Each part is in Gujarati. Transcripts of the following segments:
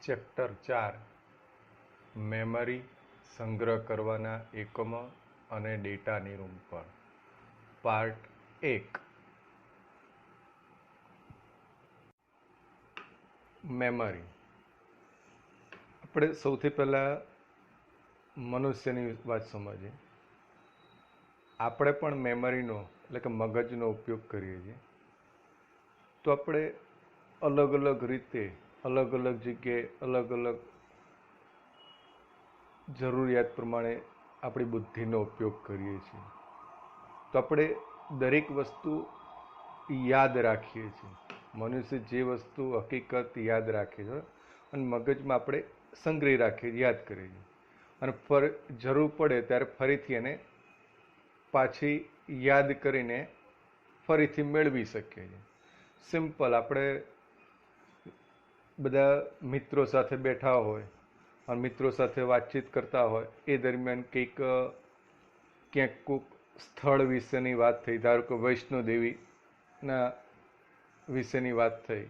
ચેપ્ટર 4 મેમરી સંગ્રહ કરવાના એકમો અને ડેટા નિરૂપણ પાર્ટ 1 મેમરી. આપણે સૌથી પહેલાં મનુષ્યની વાત સમજીએ. આપણે પણ મેમરીનો એટલે કે મગજનો ઉપયોગ કરીએ છીએ. તો આપણે અલગ અલગ રીતે અલગ અલગ જગ્યાએ અલગ અલગ જરૂરિયાત પ્રમાણે આપણી બુદ્ધિનો ઉપયોગ કરીએ છીએ. તો આપણે દરેક વસ્તુ યાદ રાખીએ છીએ. મનુષ્ય જે વસ્તુ હકીકત યાદ રાખે છે અને મગજમાં આપણે સંગ્રહી રાખીએ, યાદ કરીએ છીએ અને જરૂર પડે ત્યારે ફરીથી એને પાછી યાદ કરીને ફરીથી મેળવી શકીએ છીએ. સિમ્પલ, આપણે બધા મિત્રો સાથે બેઠા હોય અને મિત્રો સાથે વાતચીત કરતા હોય એ દરમિયાન ક્યાંક કોઈક સ્થળ વિશેની વાત થઈ, ધારો કે વૈષ્ણોદેવીના વિશેની વાત થઈ,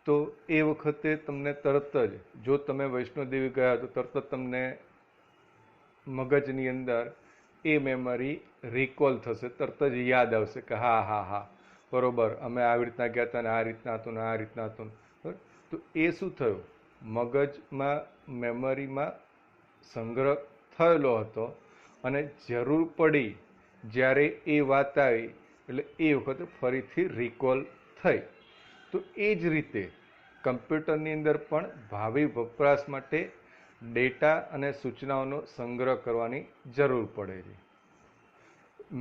તો એ વખતે તમને તરત જ, જો તમે વૈષ્ણોદેવી ગયા તો તરત જ તમને મગજની અંદર એ મેમરી રિકોલ થશે, તરત જ યાદ આવશે કે હા હા હા બરોબર, અમે આવી રીતના ગયા હતા ને આ રીતના હતું ને આ રીતના હતું. તો એ શું થયું, મગજમાં મેમરીમાં સંગ્રહ થયેલો હતો અને જરૂર પડી જ્યારે એ વાત આવી એટલે એ વખતે ફરીથી રિકોલ થઈ. તો એ જ રીતે કમ્પ્યુટરની અંદર પણ ભાવિ વપરાશ માટે ડેટા અને સૂચનાઓનો સંગ્રહ કરવાની જરૂર પડે છે.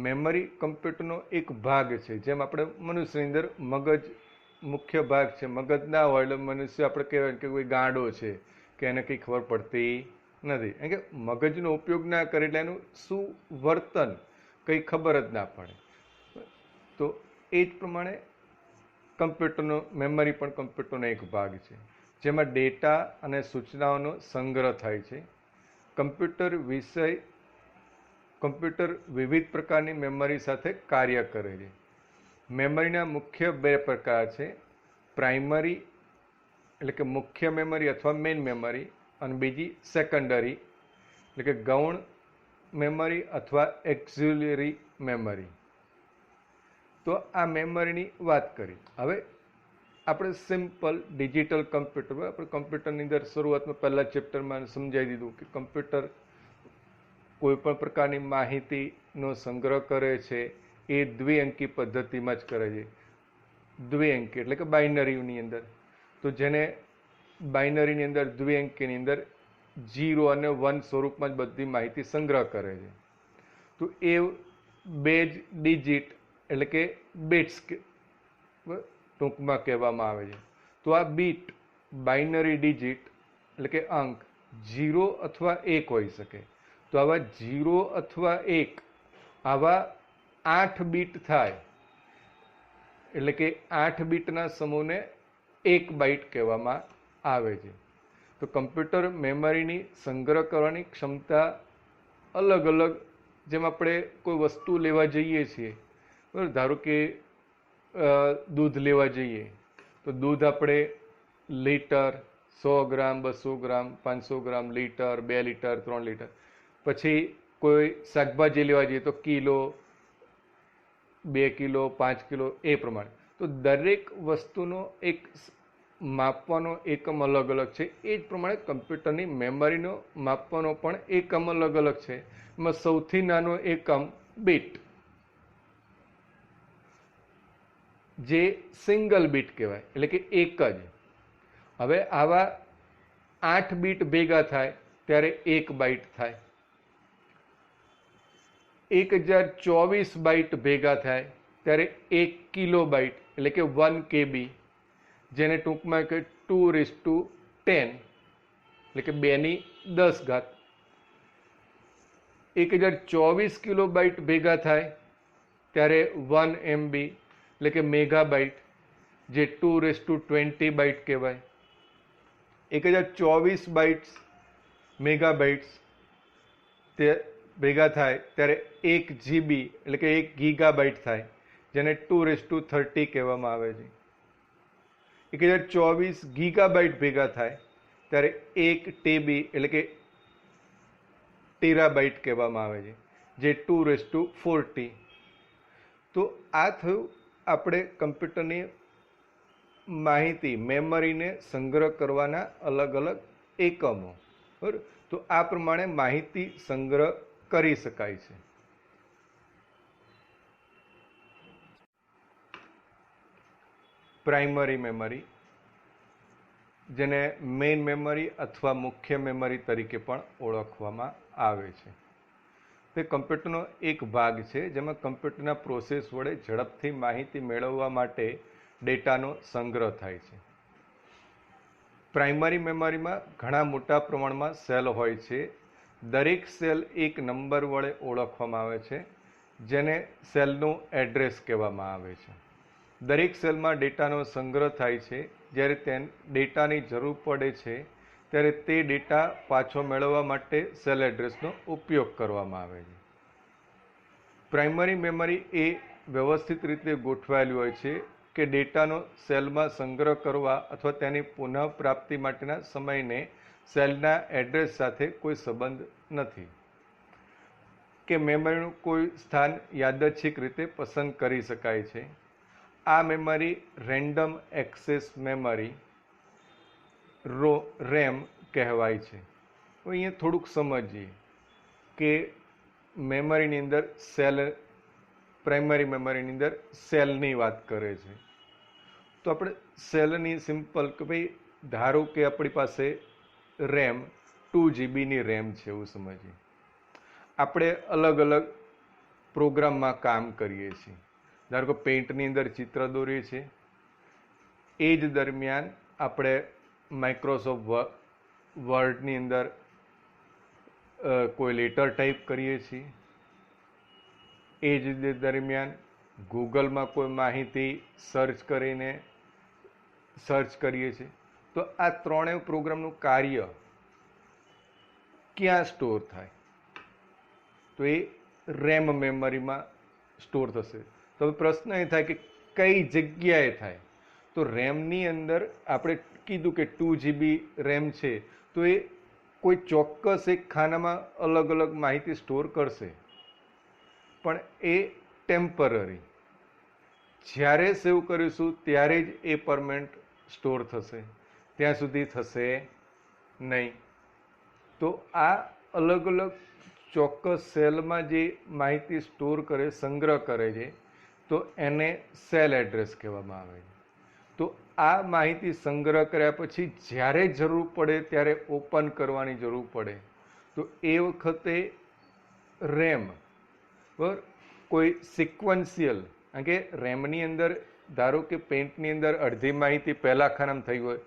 મેમરી કમ્પ્યુટરનો એક ભાગ છે. જેમ આપણે મનુષ્યની અંદર મગજ મુખ્ય ભાગ છે. મગજ ના હોય એટલે મનુષ્ય આપણે કહેવાય કે કોઈ ગાંડો છે કે એને કંઈ ખબર પડતી નથી. કારણ કે મગજનો ઉપયોગ ના કરે એટલે એનું શું વર્તન કંઈ ખબર જ ના પડે. તો એ જ પ્રમાણે કમ્પ્યુટરનો મેમરી પણ કમ્પ્યુટરનો એક ભાગ છે, જેમાં ડેટા અને સૂચનાઓનો સંગ્રહ થાય છે. કમ્પ્યુટર વિવિધ પ્રકારની મેમરી સાથે કાર્ય કરે છે. મેમરીના મુખ્ય બે પ્રકાર છે, પ્રાઇમરી એટલે કે મુખ્ય મેમરી અથવા મેઇન મેમરી, અને બીજી સેકન્ડરી એટલે કે ગૌણ મેમરી અથવા એક્ઝિલરી મેમરી. તો આ મેમરીની વાત કરી. હવે આપણે સિમ્પલ ડિજિટલ કમ્પ્યુટર, આપણે કમ્પ્યુટરની અંદર શરૂઆતમાં પહેલા ચેપ્ટરમાં સમજાવી દીધું કે કમ્પ્યુટર કોઈ પણ પ્રકારની માહિતીનો સંગ્રહ કરે છે એ દ્વિઅંકી પદ્ધતિમાં જ કરે છે. દ્વિઅંકી એટલે કે બાઇનરીની અંદર. તો જેને બાઇનરીની અંદર, દ્વિઅંકીની અંદર 0 અને 1 સ્વરૂપમાં જ બધી માહિતી સંગ્રહ કરે છે. તો એ બેઝ ડિજિટ એટલે કે બિટ્સ ટૂંકમાં કહેવામાં આવે છે. તો આ બીટ, બાઇનરી ડિજિટ એટલે કે અંક 0 અથવા 1 હોઈ શકે. તો આવા 0 અથવા 1 આવા 8 બીટ થાય એટલે કે 8 બીટના સમૂહને 1 બાઇટ કહેવામાં આવે છે. તો કમ્પ્યુટર મેમરીની સંગ્રહ કરવાની ક્ષમતા અલગ અલગ, જેમ આપણે કોઈ વસ્તુ લેવા જઈએ છીએ, બરાબર, ધારો કે દૂધ લેવા જઈએ તો દૂધ આપણે લીટર, 100 ગ્રામ, 200 ગ્રામ, 500 ગ્રામ, લીટર, 2 લીટર, 3 લીટર. પછી કોઈ શાકભાજી લેવા જઈએ તો કિલો, 2 કિલો, 5 કિલો, એ પ્રમાણે. તો દરેક વસ્તુનો એક માપવાનો એકમ અલગ અલગ છે. એ જ પ્રમાણે કમ્પ્યુટરની મેમરીનો માપવાનો પણ એકમ અલગ અલગ છે. એમાં સૌથી નાનો એકમ બીટ, જે સિંગલ બીટ કહેવાય, એટલે કે એક જ. હવે આવા 8 બીટ ભેગા થાય ત્યારે 1 બાઇટ થાય. 1024 બાઇટ ભેગા થાય ત્યારે 1 કિલો બાઇટ એટલે કે 1 KB, જેને ટૂંકમાં કહે 2:10 એટલે કે 2×10. 1024 કિલો બાઇટ ભેગા થાય ત્યારે 1 MB એટલે કે મેગાબાઇટ, જે 2:20 બાઇટ કહેવાય. 1024 બાઇટ્સ, મેગાબાઇટ્સ તે ભેગા થાય ત્યારે 1 GB એટલે કે 1 ગીગાબાઇટ થાય, જેને 2:30 કહેવામાં આવે છે. 1024 ગીગાબાઇટ ભેગા થાય ત્યારે 1 ટેબી એટલે કે ટેરાબાઇટ કહેવામાં આવે છે, જે 2⁴. તો આ થયું આપણે કમ્પ્યુટરની માહિતી મેમરીને સંગ્રહ કરવાના અલગ અલગ એકમો. બરાબર. તો આ પ્રમાણે માહિતી સંગ્રહ કરી શકાય છે. પ્રાઇમરી મેમરી, જેને મેઇન મેમરી અથવા મુખ્ય મેમરી તરીકે પણ ઓળખવામાં આવે છે, તે કમ્પ્યુટરનો એક ભાગ છે જેમાં કમ્પ્યુટરના પ્રોસેસ વડે ઝડપથી માહિતી મેળવવા માટે ડેટાનો સંગ્રહ થાય છે. પ્રાઇમરી મેમરીમાં ઘણા મોટા પ્રમાણમાં સેલ હોય છે. દરેક સેલ એક નંબર વડે ઓળખવામાં આવે છે, જેને સેલનું એડ્રેસ કહેવામાં આવે છે. દરેક સેલમાં ડેટાનો સંગ્રહ થાય છે. જ્યારે ડેટાની જરૂર પડે છે ત્યારે તે ડેટા પાછો મેળવવા માટે સેલ એડ્રેસનો ઉપયોગ કરવામાં આવે છે. પ્રાઇમરી મેમરી એ વ્યવસ્થિત રીતે ગોઠવાયેલી હોય છે કે ડેટાનો સેલમાં સંગ્રહ કરવા અથવા તેની પુનઃપ્રાપ્તિ માટેના સમયને સેલના એડ્રેસ સાથે કોઈ સંબંધ નથી, કે મેમરીનું કોઈ સ્થાન યાદચ્છિક રીતે પસંદ કરી શકાય છે. આ memory random access memory RAM કહેવાય છે. અહીંયા થોડુંક સમજીએ કે મેમરીની અંદર પ્રાઇમરી મેમરીની અંદર સેલની વાત કરે છે. તો આપણે સેલની સિમ્પલ કે ભાઈ ધારો કે આપણી પાસે રેમ 2 જીબીની રેમ છે એવું સમજીએ. આપણે અલગ અલગ પ્રોગ્રામમાં કામ કરીએ છીએ. ધારો કે પેઇન્ટની અંદર ચિત્ર દોરીએ છીએ, એ જ દરમિયાન આપણે માઇક્રોસોફ્ટ વર્ડની અંદર કોઈ લેટર ટાઈપ કરીએ છીએ, એ જ દરમિયાન ગૂગલમાં કોઈ માહિતી સર્ચ કરીએ છીએ. તો આ ત્રણેય પ્રોગ્રામનું કાર્ય ક્યાં સ્ટોર થાય? તો એ રેમ મેમરીમાં સ્ટોર થશે. તો પ્રશ્ન એ થાય કે કઈ જગ્યાએ થાય? તો રેમની અંદર આપણે કીધું કે 2 GB રેમ છે, તો એ કોઈ ચોક્કસ એક ખાનામાં અલગ અલગ માહિતી સ્ટોર કરશે, પણ એ ટેમ્પરરી. જ્યારે સેવ કરીશું ત્યારે જ એ પરમેનન્ટ સ્ટોર થશે, ત્યાં સુધી થશે નહીં. તો આ અલગ અલગ ચોક્કસ સેલમાં જે માહિતી સ્ટોર કરે, સંગ્રહ કરે છે, તો એને સેલ એડ્રેસ કહેવામાં આવે છે. તો આ માહિતી સંગ્રહ કર્યા પછી જ્યારે જરૂર પડે ત્યારે ઓપન કરવાની જરૂર પડે, તો એ વખતે રેમ બરાબર કોઈ સિક્વન્શિયલ, કારણ કે રેમની અંદર ધારો કે પેઇન્ટની અંદર અડધી માહિતી પહેલા ખાનામાં થઈ હોય,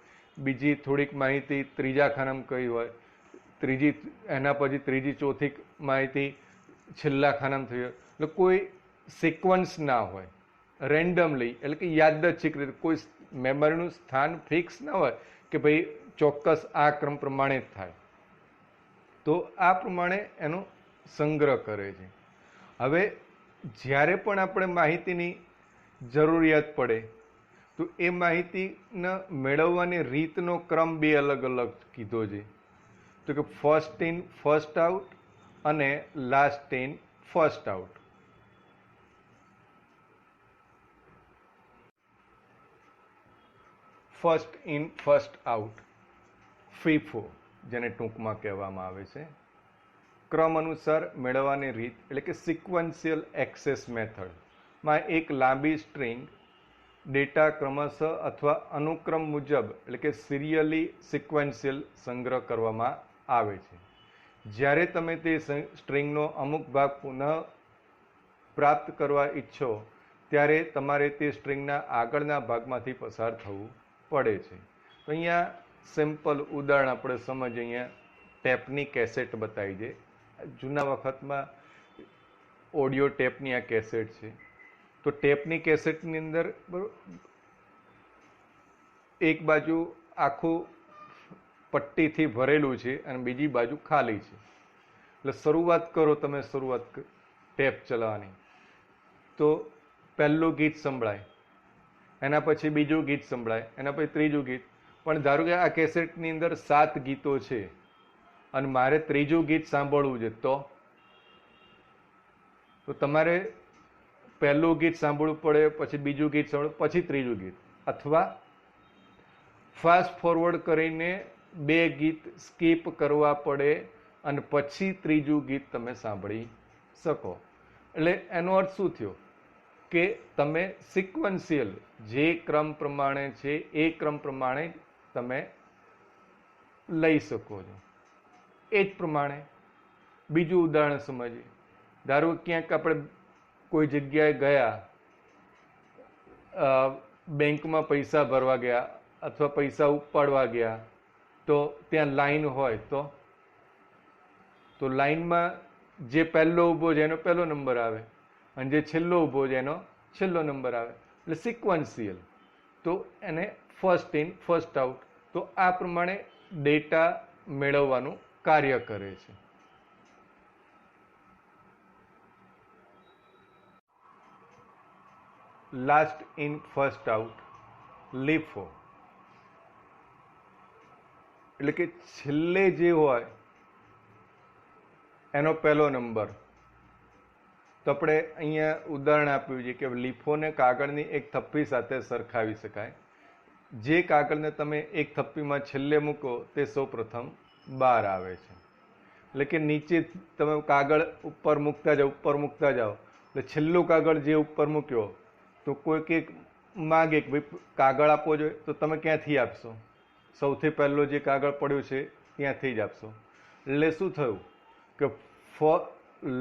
બીજી થોડીક માહિતી ત્રીજા ખાનામાં કહી હોય, એના પછી ત્રીજી ચોથી માહિતી છેલ્લા ખાનામાં થઈ હોય. એટલે કોઈ સિક્વન્સ ના હોય, રેન્ડમલી એટલે કે યાદચ્છિક રીતે કોઈ મેમરીનું સ્થાન ફિક્સ ના હોય કે ભાઈ ચોક્કસ આ ક્રમ પ્રમાણે જ થાય. તો આ પ્રમાણે એનો સંગ્રહ કરે છે. હવે જ્યારે પણ આપણે માહિતીની જરૂરિયાત પડે તો એ માહિતીને મેળવવાની રીતનો ક્રમ બે અલગ અલગ કીધો છે. તો કે ફર્સ્ટ ઇન ફર્સ્ટ આઉટ અને last in first out. First in first out, FIFO જેને ટૂંકમાં કહેવામાં આવે છે, ક્રમ અનુસાર મેળવવાની રીત એટલે કે સિક્વન્શિયલ એક્સેસ મેથડમાં એક લાંબી સ્ટ્રિંગ ડેટા ક્રમશઃ અથવા અનુક્રમ મુજબ એટલે કે સિરિયલી સિક્વન્શિયલ સંગ્રહ કરવામાં આવે છે. જ્યારે તમે તે સ્ટ્રિંગનો અમુક ભાગ પુનઃ પ્રાપ્ત કરવા ઈચ્છો ત્યારે તમારે તે સ્ટ્રિંગના આગળના ભાગમાંથી પસાર થવું પડે છે. તો અહીંયા સિમ્પલ ઉદાહરણ આપણે સમજીએ. અહીંયા ટેપની કેસેટ બતાવી છે. જૂના વખતમાં ઓડિયો ટેપની આ કેસેટ છે. તો ટેપની કેસેટની અંદર એક બાજુ આખું પટ્ટીથી ભરેલું છે અને બીજી બાજુ ખાલી છે. એટલે શરૂઆત કરો તમે ટેપ ચલાવવાની, તો પહેલું ગીત સંભળાય એના પછી બીજું ગીત સંભળાય, એના પછી ત્રીજું ગીત. પણ ધારો કે આ કેસેટની અંદર 7 ગીતો છે અને મારે ત્રીજું ગીત સાંભળવું છે, તો તમારે પહેલું ગીત સાંભળવું પડે, પછી બીજું ગીત સાંભળવું, પછી ત્રીજું ગીત, અથવા ફાસ્ટ ફોરવર્ડ કરીને 2 ગીત સ્કીપ કરવા પડે અને પછી ત્રીજું ગીત તમે સાંભળી શકો. એટલે એનો અર્થ શું થયો કે તમે સિક્વન્શિયલ જે ક્રમ પ્રમાણે છે એ ક્રમ પ્રમાણે તમે લઈ શકો છો. એ જ પ્રમાણે બીજું ઉદાહરણ સમજીએ. ધારો ક્યાંક આપણે કોઈ જગ્યાએ ગયા, બેંકમાં પૈસા ભરવા ગયા અથવા પૈસા ઉપાડવા ગયા, તો ત્યાં લાઈન હોય, તો લાઈનમાં જે પહેલો ઊભો છે એનો પહેલો નંબર આવે અને જે છેલ્લો ઊભો છે એનો છેલ્લો નંબર આવે. એટલે સિક્વન્શિયલ, તો એને ફર્સ્ટ ઇન ફર્સ્ટ આઉટ. તો આ પ્રમાણે ડેટા મેળવવાનું કાર્ય કરે છે. લાસ્ટ ઇન ફર્સ્ટ આઉટ, લીફો, એટલે કે છેલ્લે જે હોય એનો પહેલો નંબર. તો આપણે અહીંયા ઉદાહરણ આપ્યું છે કે લીફોને કાગળની એક થપ્પી સાથે સરખાવી શકાય. જે કાગળને તમે એક થપ્પીમાં છેલ્લે મૂકો તે સૌપ્રથમ બહાર આવે છે. એટલે કે નીચે તમે કાગળ ઉપર મૂકતા જાઓ એટલે છેલ્લું કાગળ જે ઉપર મૂક્યો, તો કોઈક એક માગે કે ભાઈ કાગળ આપવો જોઈએ, તો તમે ક્યાંથી આપશો? સૌથી પહેલો જે કાગળ પડ્યો છે ત્યાંથી જ આપશો. એટલે શું થયું કે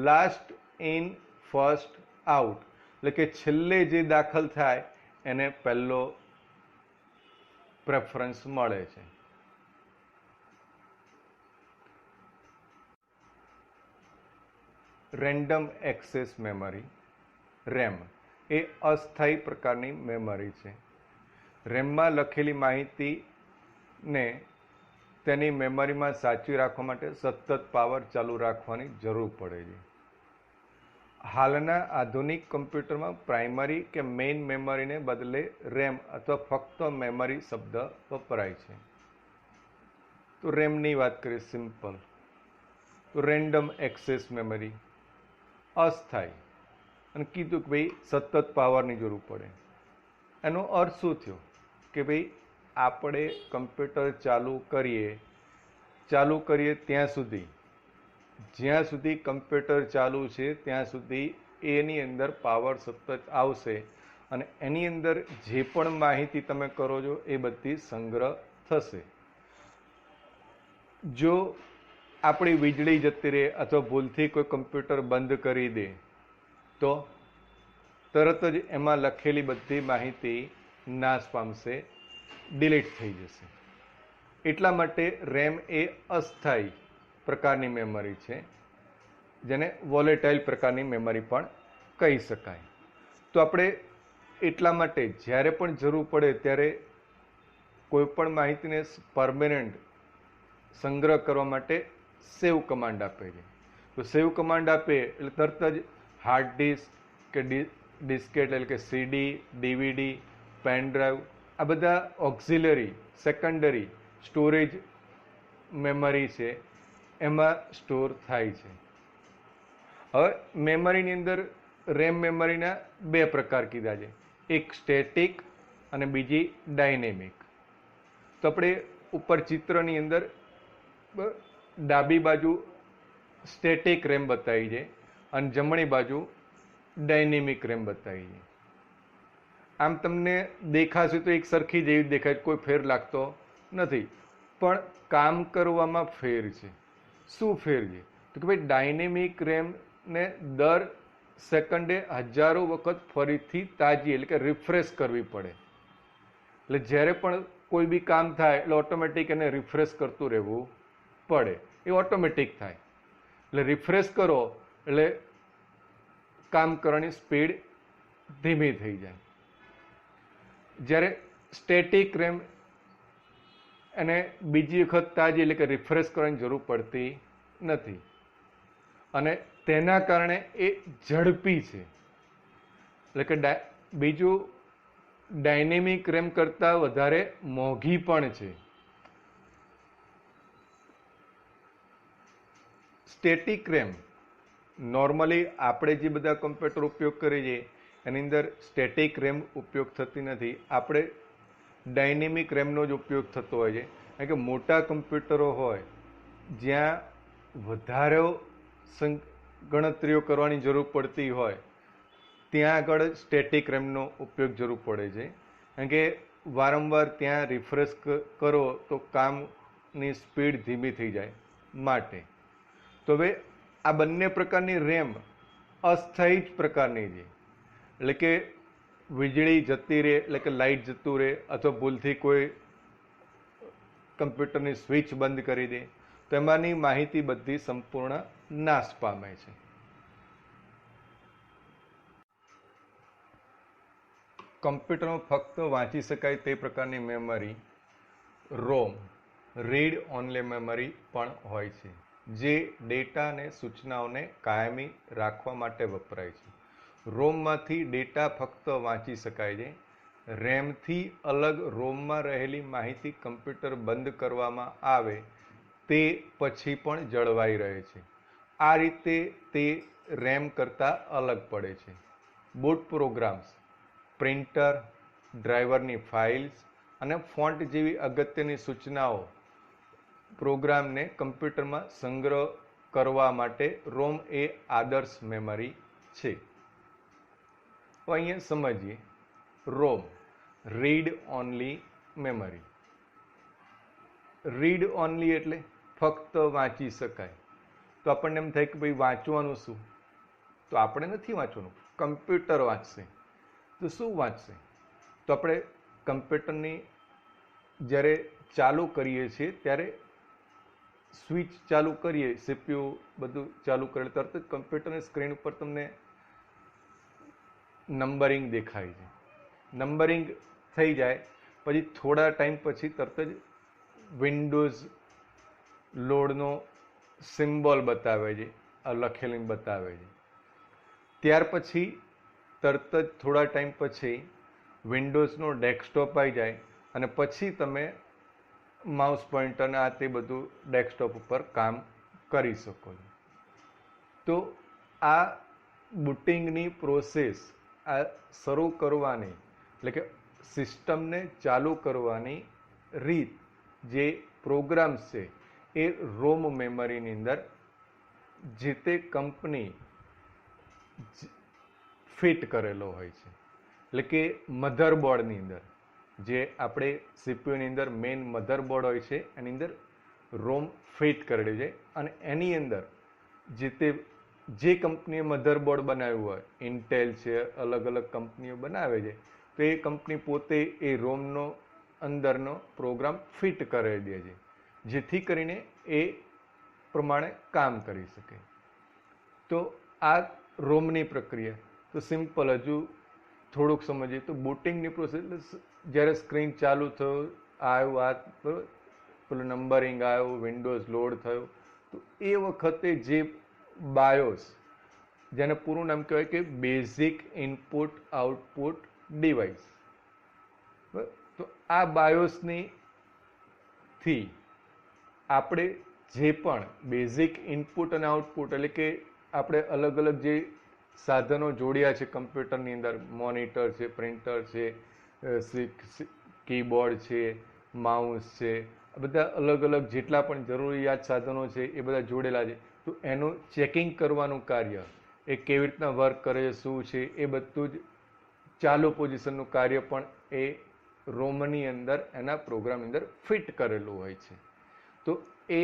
લાસ્ટ ઇન ફર્સ્ટ આઉટ, એટલે કે છેલ્લે જે દાખલ થાય એને પહેલો પ્રેફરન્સ મળે છે. રેન્ડમ એક્સેસ મેમરી, રેમ, એ અસ્થાયી પ્રકારની મેમરી છે. રેમમાં લખેલી માહિતીને તેની મેમરીમાં સાચવી રાખવા માટે સતત પાવર ચાલુ રાખવાની જરૂર પડે છે. હાલના આધુનિક કમ્પ્યુટરમાં પ્રાઇમરી કે મેઇન મેમરીને બદલે રેમ અથવા ફક્ત મેમરી શબ્દ વપરાય છે. તો રેમની વાત કરીએ સિમ્પલ. તો રેન્ડમ એક્સેસ મેમરી, અસ્થાયી, અને કીધું કે ભાઈ સતત પાવરની જરૂર પડે. એનો અર્થ શું થયો કે ભાઈ આપણે કમ્પ્યુટર ચાલુ કરીએ ત્યાં સુધી, જ્યાં સુધી કમ્પ્યુટર ચાલુ છે ત્યાં સુધી એની અંદર પાવર સતત આવશે અને એની અંદર જે પણ માહિતી તમે કરો છો એ બધી સંગ્રહ થશે. જો આપણી વીજળી જતી રહે અથવા ભૂલથી કોઈ કમ્પ્યુટર બંધ કરી દે તો તરત જ એમાં લખેલી બધી માહિતી નાશ પામશે, ડિલીટ થઈ જશે. એટલા માટે રેમ એ અસ્થાયી પ્રકારની મેમરી છે, જેને વોલેટાઇલ પ્રકારની મેમરી પણ કહી શકાય. તો આપણે એટલા માટે જ્યારે પણ જરૂર પડે ત્યારે કોઈ પણ માહિતીને પરમેનન્ટ સંગ્રહ કરવા માટે સેવ કમાન્ડ આપે છે. તો સેવ કમાન્ડ આપે એટલે તરત જ હાર્ડ ડિસ્ક કે ડિસ્કેટ એટલે કે સીડી, ડીવીડી, પેન ડ્રાઈવ, આ બધા ઓક્ઝિલરી સેકન્ડરી સ્ટોરેજ મેમરી છે એમાં સ્ટોર થાય છે. હવે મેમરીની અંદર રેમ મેમરીના 2 પ્રકાર કીધા છે, એક સ્ટેટિક અને બીજી ડાયનેમિક. તો આપણે ઉપર ચિત્રની અંદર ડાબી બાજુ સ્ટેટિક રેમ બતાવી છે અને જમણી બાજુ ડાયનેમિક રેમ બતાવી છે. આમ તમને દેખાશે તો એક સરખી જેવી દેખાય, કોઈ ફેર લાગતો નથી, પણ કામ કરવામાં ફેર છે. શું ફેર છે? તો કે ભાઈ ડાયનેમિક રેમને દર સેકન્ડે હજારો વખત ફરીથી તાજી એટલે કે રિફ્રેશ કરવી પડે. એટલે જ્યારે પણ કોઈ બી કામ થાય એટલે ઓટોમેટિક એને રિફ્રેશ કરતું રહેવું પડે. એ ઓટોમેટિક થાય. એટલે રિફ્રેશ કરો એટલે કામ કરવાની સ્પીડ ધીમી થઈ જાય. જ્યારે સ્ટેટિક રેમ એને બીજી વખત તાજી એટલે કે રિફ્રેશ કરવાની જરૂર પડતી નથી અને તેના કારણે એ ઝડપી છે. એટલે કે બીજું ડાયનેમિક રેમ કરતાં વધારે મોંઘી પણ છે. સ્ટેટિક રેમ નોર્મલી આપણે જે બધા કમ્પ્યુટર ઉપયોગ કરીએ છીએ એની અંદર સ્ટેટિક રેમ ઉપયોગ થતી નથી. આપણે ડાયનેમિક રેમનો જ ઉપયોગ થતો હોય છે. કારણ કે મોટા કમ્પ્યુટરો હોય જ્યાં વધારે ગણતરીઓ કરવાની જરૂર પડતી હોય ત્યાં આગળ સ્ટેટિક રેમનો ઉપયોગ જરૂર પડે છે. કારણ કે વારંવાર ત્યાં રિફ્રેશ કરો તો કામની સ્પીડ ધીમી થઈ જાય માટે. તો હવે આ બંને પ્રકારની રેમ અસ્થાયી જ પ્રકારની છે. એટલે કે વીજળી જતી રહે, એટલે કે લાઇટ જતું રહે અથવા ભૂલથી કોઈ કમ્પ્યુટરની સ્વિચ બંધ કરી દે તો એમાંની માહિતી બધી સંપૂર્ણ નાશ પામે છે. કમ્પ્યુટરમાં ફક્ત વાંચી શકાય તે પ્રકારની મેમરી રોમ રીડ ઓનલી મેમરી પણ હોય છે, જે ડેટા અને સૂચનાઓને કાયમી રાખવા માટે વપરાય છે. રોમમાંથી ડેટા ફક્ત વાંચી શકાય છે. રેમથી અલગ રોમમાં રહેલી માહિતી કમ્પ્યુટર બંધ કરવામાં આવે તે પછી પણ જળવાઈ રહે છે. આ રીતે તે રેમ કરતાં અલગ પડે છે. બૂટ પ્રોગ્રામ્સ, પ્રિન્ટર, ડ્રાઈવરની ફાઇલ્સ અને ફોન્ટ જેવી અગત્યની સૂચનાઓ પ્રોગ્રામને કમ્પ્યુટરમાં સંગ્રહ કરવા માટે રોમ એ આદર્શ મેમરી છે. તો અહીંયા સમજીએ ROM read only memory. Read only એટલે ફક્ત વાંચી શકાય. તો આપણને એમ થાય કે ભાઈ વાંચવાનું શું? તો આપણે નથી વાંચવાનું, કમ્પ્યુટર વાંચશે. તો શું વાંચશે? તો આપણે કમ્પ્યુટરની જ્યારે ચાલુ કરીએ છીએ ત્યારે સ્વિચ ચાલુ કરીએ, સીપીયુ બધું ચાલુ કરે તરત જ કમ્પ્યુટરની સ્ક્રીન ઉપર તમને નંબરિંગ દેખાય છે. નંબરિંગ થઈ જાય પછી થોડા ટાઈમ પછી તરત જ વિન્ડોઝ લોડનો સિમ્બોલ બતાવે છે, લખેલું બતાવે છે. ત્યાર પછી તરત જ થોડા ટાઈમ પછી વિન્ડોઝનો ડેસ્કટોપ આવી જાય અને પછી તમે માઉસ પોઇન્ટર આ તે બધું ડેસ્કટોપ ઉપર કામ કરી શકો છો. તો આ બુટિંગની પ્રોસેસ આ શરૂ કરવાની એટલે કે સિસ્ટમને ચાલુ કરવાની રીત જે પ્રોગ્રામ્સ છે એ રોમ મેમરીની અંદર જે તે કંપની ફિટ કરેલો હોય છે. એટલે કે મધરબોર્ડની અંદર જે આપણે સીપીયુની અંદર મેઇન મધરબોર્ડ હોય છે એની અંદર રોમ ફિટ કરેલું છે અને એની અંદર જે કંપનીએ મધરબોર્ડ બનાવ્યું હોય, ઇન્ટેલ છે, અલગ અલગ કંપનીઓ બનાવે છે, તો એ કંપની પોતે એ રોમનો અંદરનો પ્રોગ્રામ ફિટ કરી દે છે જેથી કરીને એ પ્રમાણે કામ કરી શકે. તો આ રોમની પ્રક્રિયા તો સિમ્પલ. હજુ થોડુંક સમજીએ તો બુટિંગની પ્રોસેસ જ્યારે સ્ક્રીન ચાલુ થયું, આવ્યું આ પેલું નંબરિંગ આવ્યું, વિન્ડોઝ લોડ થયો, તો એ વખતે જે બાયોસ, જેને પૂરું નામ કહેવાય કે બેઝિક ઇનપુટ આઉટપુટ ડિવાઇસ, તો આ બાયોસની થી આપણે જે પણ બેઝિક ઇનપુટ અને આઉટપુટ એટલે કે આપણે અલગ અલગ જે સાધનો જોડ્યા છે કમ્પ્યુટરની અંદર, મોનિટર છે, પ્રિન્ટર છે, કીબોર્ડ છે, માઉસ છે, આ બધા અલગ અલગ જેટલા પણ જરૂરિયાત સાધનો છે એ બધા જોડેલા છે. તો એનું ચેકિંગ કરવાનું કાર્ય, એ કેવી રીતના વર્ક કરે છે, શું છે, એ બધું જ ચાલુ પોઝિશનનું કાર્ય પણ એ રોમની અંદર એના પ્રોગ્રામની અંદર ફિટ કરેલું હોય છે. તો એ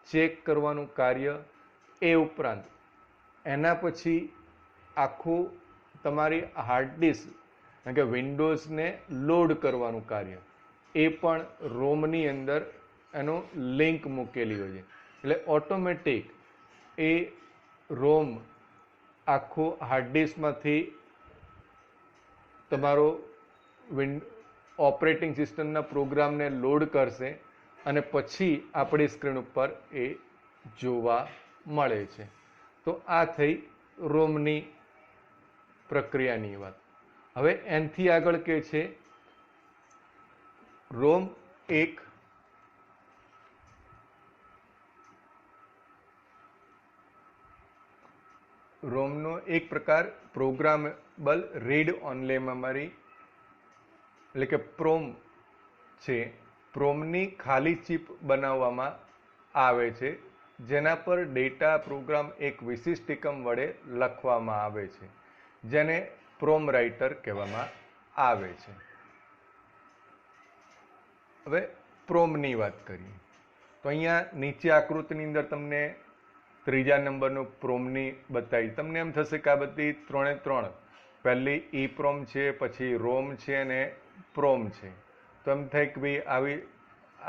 ચેક કરવાનું કાર્ય, એ ઉપરાંત એના પછી આખું તમારી હાર્ડ ડિસ્ક, કારણ કે વિન્ડોઝને લોડ કરવાનું કાર્ય, એ પણ રોમની અંદર એનો લિંક મૂકેલી હોય છે. એટલે ઓટોમેટિક એ રોમ આખું હાર્ડ ડિસ્કમાંથી તમારો ઓપરેટિંગ સિસ્ટમના પ્રોગ્રામને લોડ કરશે અને પછી આપણી સ્ક્રીન ઉપર એ જોવા મળે છે. તો આ થઈ રોમની પ્રક્રિયાની વાત. હવે એનાથી આગળ કે છે રોમ એક રોમનો એક પ્રકાર પ્રોગ્રામેબલ રીડ ઓનલી મેમરી એટલે કે પ્રોમ છે. પ્રોમની ખાલી ચિપ બનાવવામાં આવે છે જેના પર ડેટા પ્રોગ્રામ એક વિશિષ્ટ એકમ વડે લખવામાં આવે છે જેને પ્રોમ રાઇટર કહેવામાં આવે છે. હવે પ્રોમની વાત કરીએ તો અહીંયા નીચે આકૃતિની અંદર તમને ત્રીજા નંબરનું પ્રોમની બતાવી. તમને એમ થશે કે આ બધી ત્રણે ત્રણ પહેલી ઈ પ્રોમ છે, પછી રોમ છે અને પ્રોમ છે. તો એમ થાય કે ભાઈ આવી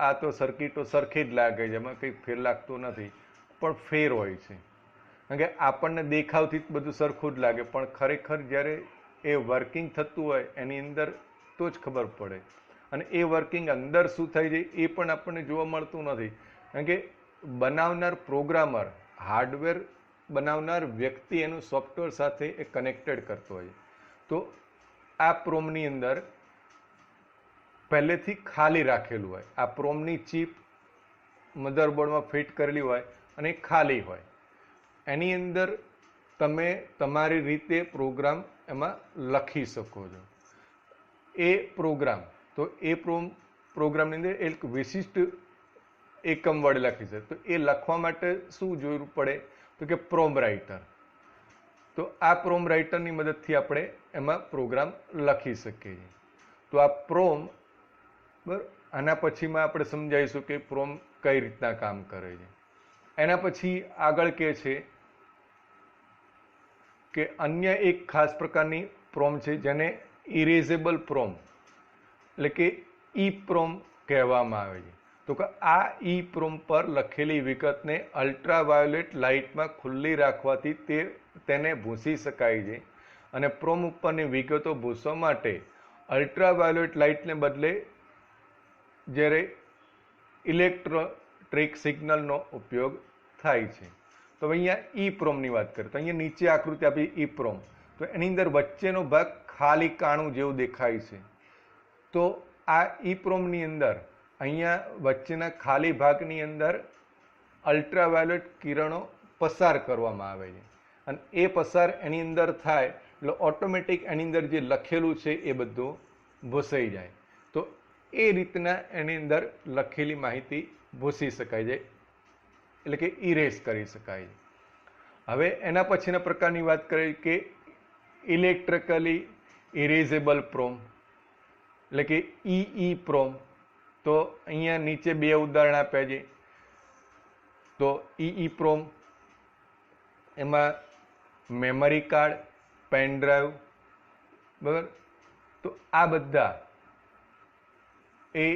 આ તો સર્કિટો સરખી જ લાગે છે, એમાં કંઈ ફેર લાગતો નથી, પણ ફેર હોય છે. કારણ કે આપણને દેખાવથી જ બધું સરખું જ લાગે, પણ ખરેખર જ્યારે એ વર્કિંગ થતું હોય એની અંદર તો જ ખબર પડે. અને એ વર્કિંગ અંદર શું થાય છે એ પણ આપણને જોવા મળતું નથી. કારણ કે બનાવનાર પ્રોગ્રામર, હાર્ડવેર બનાવનાર વ્યક્તિ એનું સોફ્ટવેર સાથે એ કનેક્ટેડ કરતો હોય. તો આ પ્રોમની અંદર પહેલેથી ખાલી રાખેલું હોય. આ પ્રોમની ચિપ મધરબોર્ડમાં ફિટ કરેલી હોય અને ખાલી હોય. એની અંદર તમે તમારી રીતે પ્રોગ્રામ એમાં લખી શકો છો. એ પ્રોગ્રામ તો એ પ્રોગ્રામની અંદર એક વિશિષ્ટ એકમ વડે લખી શકે. તો એ લખવા માટે શું જરૂર પડે તો કે પ્રોમ રાઇટર. તો આ પ્રોમ રાઇટરની મદદથી આપણે એમાં પ્રોગ્રામ લખી શકીએ છીએ. તો આ પ્રોમ બરાબર, આના પછીમાં આપણે સમજાવીશું કે પ્રોમ કઈ રીતના કામ કરે છે. એના પછી આગળ કહે છે કે અન્ય એક ખાસ પ્રકારની પ્રોમ છે જેને ઇરેઝેબલ પ્રોમ એટલે કે ઈ પ્રોમ કહેવામાં આવે છે. તો કે આ ઈ પ્રોમ પર લખેલી વિગતને અલ્ટ્રાવાયોલેટ લાઇટમાં ખુલ્લી રાખવાથી તેને ભૂંસી શકાય છે. અને પ્રોમ ઉપરની વિગતો ભૂંસવા માટે અલ્ટ્રાવાયોલેટ લાઇટને બદલે જ્યારે ઇલેક્ટ્રિક સિગ્નલનો ઉપયોગ થાય છે. તો અહીંયા ઈ પ્રોમની વાત કરીએ તો અહીંયા નીચે આકૃતિ આપી ઈ પ્રોમ. તો એની અંદર વચ્ચેનો ભાગ ખાલી કાણું જેવું દેખાય છે. તો આ ઈ પ્રોમની અંદર અહીંયા વચ્ચેના ખાલી ભાગની અંદર અલ્ટ્રાવાયોલેટ કિરણો પસાર કરવામાં આવે છે. અને એ પસાર એની અંદર થાય એટલે ઓટોમેટિક એની અંદર જે લખેલું છે એ બધું ભૂસાઈ જાય. તો એ રીતના એની અંદર લખેલી માહિતી ભૂસી શકાય છે, એટલે કે ઇરેઝ કરી શકાય છે. હવે એના પછીના પ્રકારની વાત કરીએ કે ઇલેક્ટ્રિકલી ઇરેઝેબલ પ્રોમ એટલે કે ઈ પ્રોમ. તો અહીંયા નીચે બે ઉદાહરણ આપ્યા છે. તો ઈ પ્રોમ એમાં મેમરી કાર્ડ, પેન ડ્રાઈવ, બરાબર. તો આ બધા એ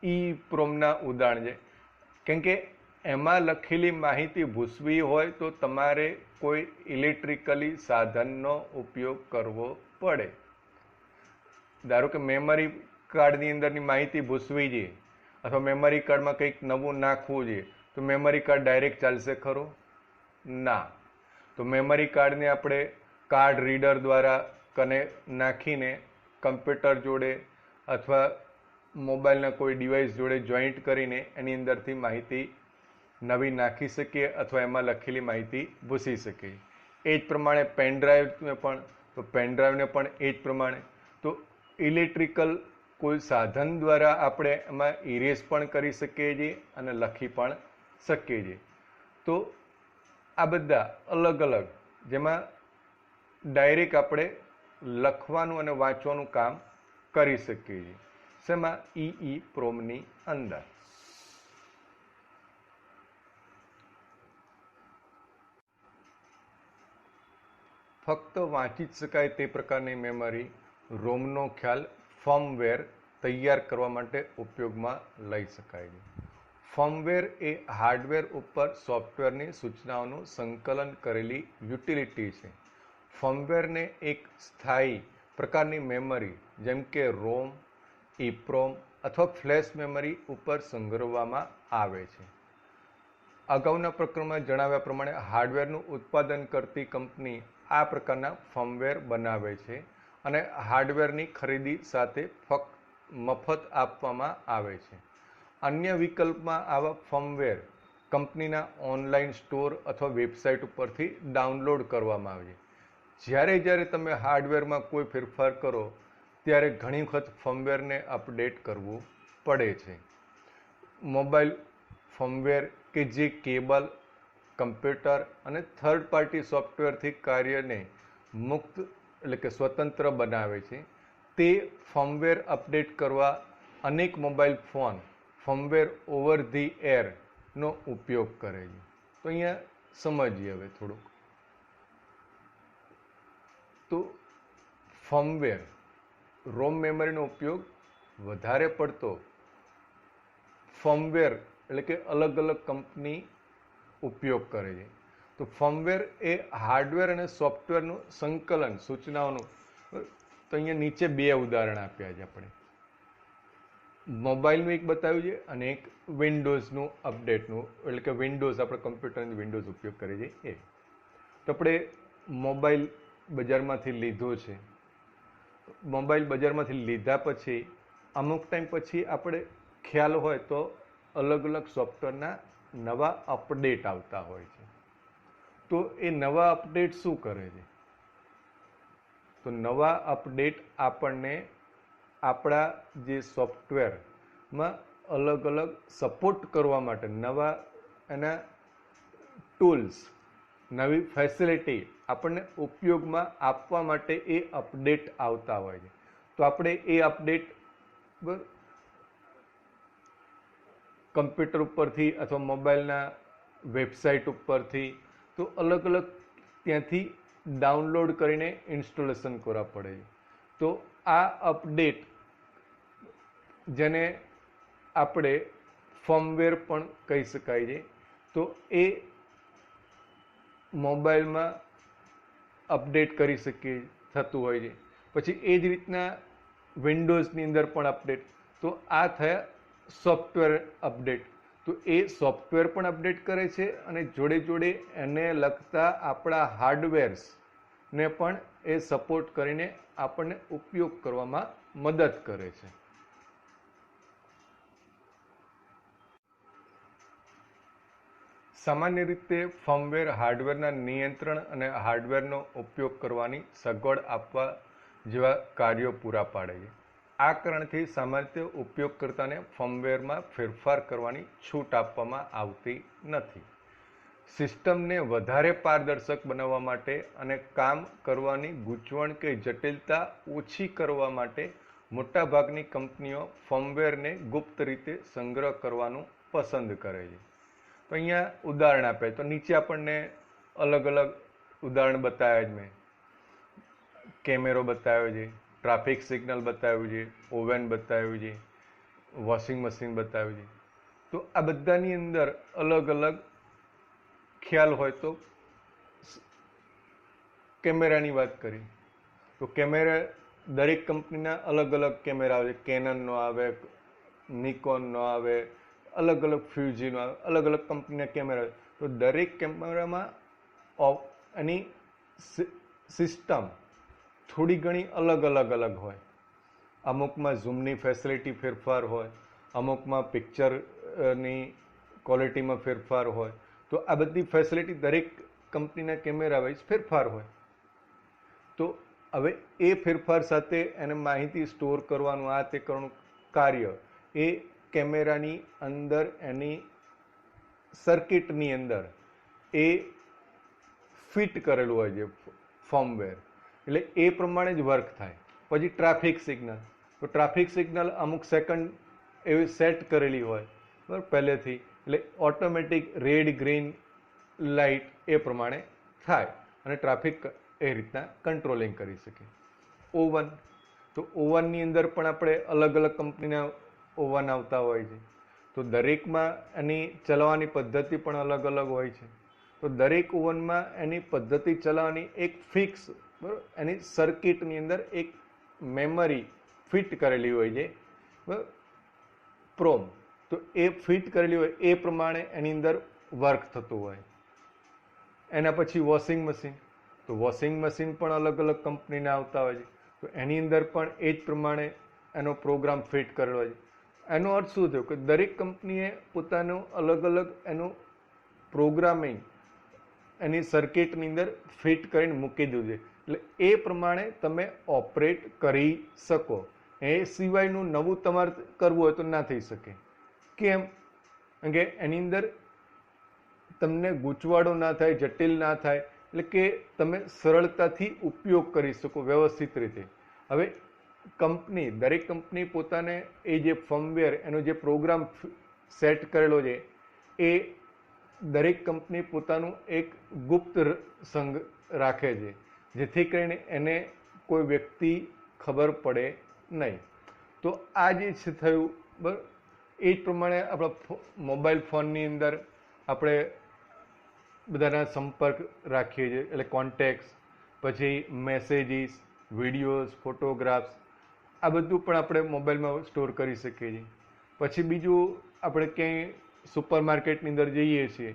ઈ પ્રોમના ઉદાહરણ છે. કેમ કે એમાં લખેલી માહિતી ભૂસવી હોય તો તમારે કોઈ ઇલેક્ટ્રિકલી સાધનનો ઉપયોગ કરવો પડે. ધારો કે મેમરી કાર્ડની અંદરની માહિતી ભૂસવી છે અથવા મેમરી કાર્ડમાં કંઈક નવું નાખવું છે તો મેમરી કાર્ડ ડાયરેક્ટ ચાલશે ખરો? ના. તો મેમરી કાર્ડને આપણે કાર્ડ રીડર દ્વારા નાખીને કમ્પ્યુટર જોડે અથવા મોબાઈલના કોઈ ડિવાઇસ જોડે જોઈન્ટ કરીને એની અંદરથી માહિતી નવી નાખી શકીએ અથવા એમાં લખેલી માહિતી ભૂસી શકીએ. એ જ પ્રમાણે પેન ડ્રાઈવને પણ, તો પેન ડ્રાઈવને પણ એ જ પ્રમાણે. તો ઇલેક્ટ્રિકલ કોઈ સાધન દ્વારા આપણે એમાં ઇરેઝ પણ કરી શકીએ છીએ અને લખી પણ શકીએ છીએ. તો આ બધા અલગ અલગ જેમાં ડાયરેક્ટ આપણે લખવાનું અને વાંચવાનું કામ કરી શકીએ છીએ. શેમાં? ઈ પ્રોમની અંદર. ફક્ત વાંચી જ શકાય તે પ્રકારની મેમરી રોમનો ખ્યાલ ફર્મવેર તૈયાર કરવા માટે ઉપયોગમાં લઈ શકાય છે. ફર્મવેર એ હાર્ડવેર ઉપર સોફ્ટવેરની સૂચનાઓનું સંકલન કરેલી યુટિલિટી છે. ફર્મવેરને એક સ્થાયી પ્રકારની મેમરી જેમ કે રોમ, ઈપ્રોમ અથવા ફ્લેશ મેમરી ઉપર સંગ્રહવામાં આવે છે. અગાઉના પ્રકરણમાં જણાવ્યા પ્રમાણે હાર્ડવેરનું ઉત્પાદન કરતી કંપની આ પ્રકારના ફર્મવેર બનાવે છે અને હાર્ડવેરની ખરીદી સાથે ફક્ત મફત આપવામાં આવે છે. અન્ય વિકલ્પમાં આવા ફર્મવેર કંપનીના ઓનલાઈન સ્ટોર અથવા વેબસાઇટ ઉપરથી ડાઉનલોડ કરવામાં આવે છે. જ્યારે તમે હાર્ડવેરમાં કોઈ ફેરફાર કરો ત્યારે ઘણી વખત ફર્મવેરને અપડેટ કરવું પડે છે. મોબાઈલ ફર્મવેર કે જે કેબલ, કમ્પ્યુટર અને થર્ડ પાર્ટી સોફ્ટવેરથી કાર્યને મુક્ત એટલે કે સ્વતંત્ર બનાવે છે, તે ફર્મવેર અપડેટ કરવા અનેક mobile phone firmware over the એરનો ઉપયોગ કરે છે. તો અહીંયા સમજીએ હવે થોડુંક. તો ફર્મવેર રોમ મેમરીનો ઉપયોગ વધારે પડતો ફર્મવેર એટલે કે અલગ અલગ કંપની ઉપયોગ કરે છે. તો ફર્મવેર એ હાર્ડવેર અને સોફ્ટવેરનું સંકલન સૂચનાઓનું. તો અહીંયા નીચે 2 ઉદાહરણ આપ્યા છે આપણે. મોબાઈલનું એક બતાવ્યું છે અને એક વિન્ડોઝનું અપડેટનું, એટલે કે વિન્ડોઝ આપણે કમ્પ્યુટરની વિન્ડોઝ ઉપયોગ કરીએ છીએ એ. તો આપણે મોબાઈલ બજારમાંથી લીધો છે. મોબાઈલ બજારમાંથી લીધા પછી અમુક ટાઈમ પછી આપણે ખ્યાલ હોય તો અલગ અલગ સોફ્ટવેરના નવા અપડેટ આવતા હોય છે. તો એ નવા અપડેટ શું કરે છે? તો નવા અપડેટ આપણને આપણા જે સોફ્ટવેરમાં અલગ અલગ સપોર્ટ કરવા માટે નવા એના ટૂલ્સ, નવી ફેસિલિટી આપણને ઉપયોગમાં આપવા માટે એ અપડેટ આવતા હોય છે. તો આપણે એ અપડેટ કમ્પ્યુટર ઉપરથી અથવા મોબાઈલના વેબસાઇટ ઉપરથી તો અલગ અલગ ત્યાંથી ડાઉનલોડ કરીને ઇન્સ્ટોલેશન કરવા પડે છે. તો આ અપડેટ જેને આપણે ફર્મવેર પણ કહી શકાય છે, તો એ મોબાઈલમાં અપડેટ કરી શકીએ થતું હોય છે. પછી એ જ રીતના વિન્ડોઝની અંદર પણ અપડેટ. તો આ થયા સોફ્ટવેર અપડેટ. તો એ સોફ્ટવેર પણ અપડેટ કરે છે અને જોડે જોડે એને લગતા આપણા હાર્ડવેર્સને પણ એ સપોર્ટ કરીને આપણને ઉપયોગ કરવામાં મદદ કરે છે. સામાન્ય રીતે ફર્મવેર હાર્ડવેરના નિયંત્રણ અને હાર્ડવેરનો ઉપયોગ કરવાની સગવડ આપવા જેવા કાર્યો પૂરા પાડે છે. આ કારણથી સામાન્ય રીતે ઉપયોગકર્તાને ફર્મવેરમાં ફેરફાર કરવાની છૂટ આપવામાં આવતી નથી. સિસ્ટમને વધારે પારદર્શક બનાવવા માટે અને કામ કરવાની ગૂંચવણ કે જટિલતા ઓછી કરવા માટે મોટાભાગની કંપનીઓ ફર્મવેરને ગુપ્ત રીતે સંગ્રહ કરવાનું પસંદ કરે છે. તો અહીંયા ઉદાહરણ આપે તો નીચે આપણને અલગ અલગ ઉદાહરણ બતાવ્યા જ મેં. કેમેરો બતાવ્યો છે, ટ્રાફિક સિગ્નલ બતાવ્યું છે, ઓવન બતાવ્યું છે, વોશિંગ મશીન બતાવ્યું છે. તો આ બધાની અંદર અલગ અલગ ખ્યાલ હોય તો કેમેરાની વાત કરી તો કેમેરા દરેક કંપનીના અલગ અલગ કેમેરા આવે છે. કેનનનો આવે, નિકોનનો આવે, અલગ અલગ ફ્યુજીનો આવે, અલગ અલગ કંપનીના કેમેરા. તો દરેક કેમેરામાં એની સિસ્ટમ થોડી ઘણી અલગ અલગ હોય. અમુકમાં ઝૂમની ફેસિલિટી ફેરફાર હોય, અમુકમાં પિક્ચરની ક્વોલિટીમાં ફેરફાર હોય. તો આ બધી ફેસિલિટી દરેક કંપનીના કેમેરા વાઇઝ ફેરફાર હોય. તો હવે એ ફેરફાર સાથે એને માહિતી સ્ટોર કરવાનું, આ તે કરવાનું કાર્ય એ કેમેરાની અંદર એની સર્કિટની અંદર એ ફિટ કરેલું હોય છે ફર્મવેર. એટલે એ પ્રમાણે જ વર્ક થાય. પછી ટ્રાફિક સિગ્નલ. તો ટ્રાફિક સિગ્નલ અમુક સેકન્ડ એવી સેટ કરેલી હોય બરાબર પહેલેથી, એટલે ઓટોમેટિક રેડ ગ્રીન લાઇટ એ પ્રમાણે થાય અને ટ્રાફિક એ રીતના કંટ્રોલિંગ કરી શકે. ઓવન. તો ઓવનની અંદર પણ આપણે અલગ અલગ કંપનીના ઓવન આવતા હોય છે. તો દરેકમાં એની ચલાવવાની પદ્ધતિ પણ અલગ અલગ હોય છે. તો દરેક ઓવનમાં એની પદ્ધતિ ચલાવવાની એક ફિક્સ બરાબર એની સર્કિટની અંદર એક મેમરી ફિટ કરેલી હોય છે બરાબર પ્રોમ. તો એ ફિટ કરેલી હોય એ પ્રમાણે એની અંદર વર્ક થતું હોય. એના પછી વોશિંગ મશીન. તો વોશિંગ મશીન પણ અલગ અલગ કંપનીના આવતા હોય છે. તો એની અંદર પણ એ જ પ્રમાણે એનો પ્રોગ્રામ ફિટ કરેલો હોય છે. એનો અર્થ શું થયો કે દરેક કંપનીએ પોતાનું અલગ અલગ એનું પ્રોગ્રામિંગ એની સર્કિટની અંદર ફિટ કરીને મૂકી દીધું છે. એટલે એ પ્રમાણે તમે ઓપરેટ કરી શકો. એ સિવાયનું નવું તમારે કરવું હોય તો ના થઈ શકે. કેમ? કારણ કે એની અંદર તમને ગૂંચવાડો ના થાય, જટિલ ના થાય, એટલે કે તમે સરળતાથી ઉપયોગ કરી શકો વ્યવસ્થિત રીતે. હવે દરેક કંપની પોતાને એ જે ફર્મવેર એનો જે પ્રોગ્રામ સેટ કરેલો છે એ દરેક કંપની પોતાનું એક ગુપ્ત સંઘ રાખે છે, જેથી કરીને એને કોઈ વ્યક્તિ ખબર પડે નહીં. તો આ જે છે થયું બરાબર. એ જ પ્રમાણે આપણા મોબાઈલ ફોનની અંદર આપણે બધાના સંપર્ક રાખીએ છીએ, એટલે કોન્ટેક્ટ્સ, પછી મેસેજીસ, વિડીયોઝ, ફોટોગ્રાફ્સ, આ બધું પણ આપણે મોબાઈલમાં સ્ટોર કરી શકીએ છીએ. પછી બીજું, આપણે ક્યાંય સુપર માર્કેટની અંદર જઈએ છીએ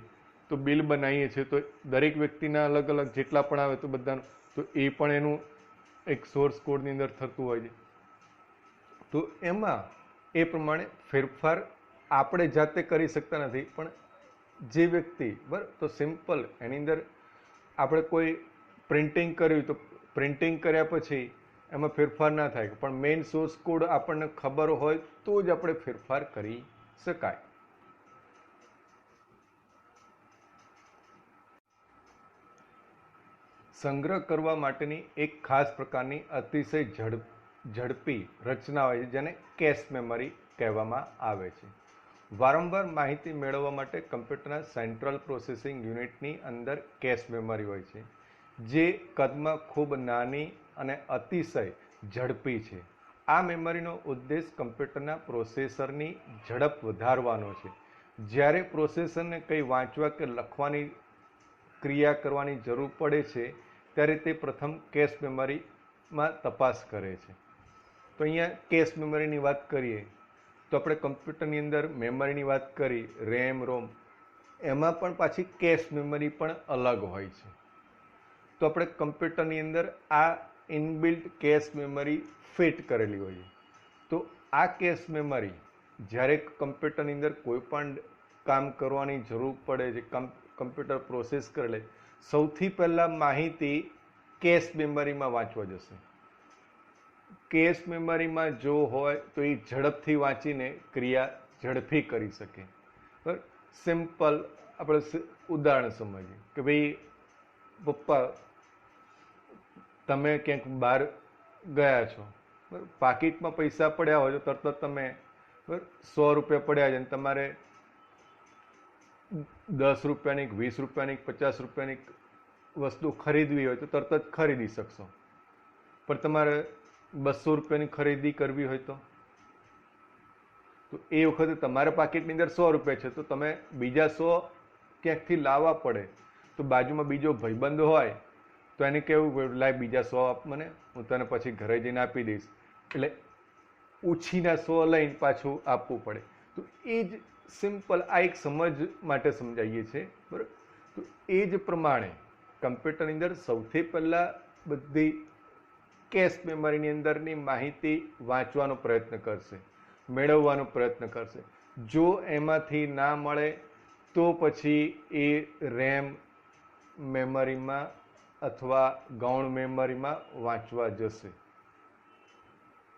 તો બિલ બનાવીએ છીએ, તો દરેક વ્યક્તિના અલગ અલગ જેટલા પણ આવે તો બધાનું, તો એ પણ એનું એક સોર્સ કોડની અંદર થતું હોય છે. તો એમાં એ પ્રમાણે ફેરફાર આપણે જાતે કરી શકતા નથી, પણ જે વ્યક્તિ બરાબર, તો સિમ્પલ એની અંદર આપણે કોઈ પ્રિન્ટિંગ કર્યું તો પ્રિન્ટિંગ કર્યા પછી એમાં ફેરફાર ના થાય, પણ મેઇન સોર્સ કોડ આપણને ખબર હોય તો જ આપણે ફેરફાર કરી શકાય. સંગ્રહ કરવા માટેની એક ખાસ પ્રકારની અતિશય ઝડપી રચના હોય છે, જેને કેશ મેમરી કહેવામાં આવે છે. વારંવાર માહિતી મેળવવા માટે કમ્પ્યુટરના સેન્ટ્રલ પ્રોસેસિંગ યુનિટની અંદર કેશ મેમરી હોય છે, જે કદમાં ખૂબ નાની અને અતિશય ઝડપી છે. આ મેમરીનો ઉદ્દેશ કમ્પ્યુટરના પ્રોસેસરની ઝડપ વધારવાનો છે. જ્યારે પ્રોસેસરને કંઈ વાંચવા કે લખવાની ક્રિયા કરવાની જરૂર પડે છે, ત્યારે તે પ્રથમ કેશ મેમરીમાં તપાસ કરે છે. તો અહીંયા કેશ મેમરીની વાત કરીએ તો આપણે કમ્પ્યુટરની અંદર મેમરીની વાત કરી, રેમ, રોમ, એમાં પણ પાછી કેશ મેમરી પણ અલગ હોય છે. તો આપણે કમ્પ્યુટરની અંદર આ ઇનબિલ્ટ કેશ મેમરી ફિટ કરેલી હોય છે. તો આ કેશ મેમરી જ્યારે કમ્પ્યુટરની અંદર કોઈ પણ કામ કરવાની જરૂર પડે છે, કમ્પ્યુટર પ્રોસેસ કરે લે, સૌથી પહેલાં માહિતી કેશ મેમરીમાં વાંચવા જશે. કેશ મેમરીમાં જો હોય તો એ ઝડપથી વાંચીને ક્રિયા ઝડપી કરી શકે. બરાબર. સિમ્પલ આપણે ઉદાહરણ સમજીએ કે ભાઈ પપ્પા, તમે ક્યાંક બહાર ગયા છો, બરાબર, પાકીટમાં પૈસા પડ્યા હોય તો તરત તમે બરાબર 100 રૂપિયા પડ્યા છે અને તમારે 10 રૂપિયાની, 20 રૂપિયાની, 50 રૂપિયાની વસ્તુ ખરીદવી હોય તો તરત જ ખરીદી શકશો. પણ તમારે 200 રૂપિયાની ખરીદી કરવી હોય તો એ વખતે તમારા પાકીટની અંદર 100 રૂપિયા છે, તો તમે બીજા 100 ક્યાંકથી લાવવા પડે. તો બાજુમાં બીજો ભાઈબંધ હોય તો એને કેવું, લાય બીજા 100 આપ મને, હું તને પછી ઘરે જઈને આપી દઈશ. એટલે ઉછીના 100 લઈને પાછું આપવું પડે. તો એ જ સિમ્પલ, આ એક સમજ માટે સમજાવીએ છીએ, બરાબર. તો એ જ પ્રમાણે કમ્પ્યુટરની અંદર સૌથી પહેલાં બધી કેશ મેમરીની અંદરની માહિતી વાંચવાનો પ્રયત્ન કરશે, મેળવવાનો પ્રયત્ન કરશે. જો એમાંથી ના મળે તો પછી એ રેમ મેમરીમાં અથવા ગૌણ મેમરીમાં વાંચવા જશે.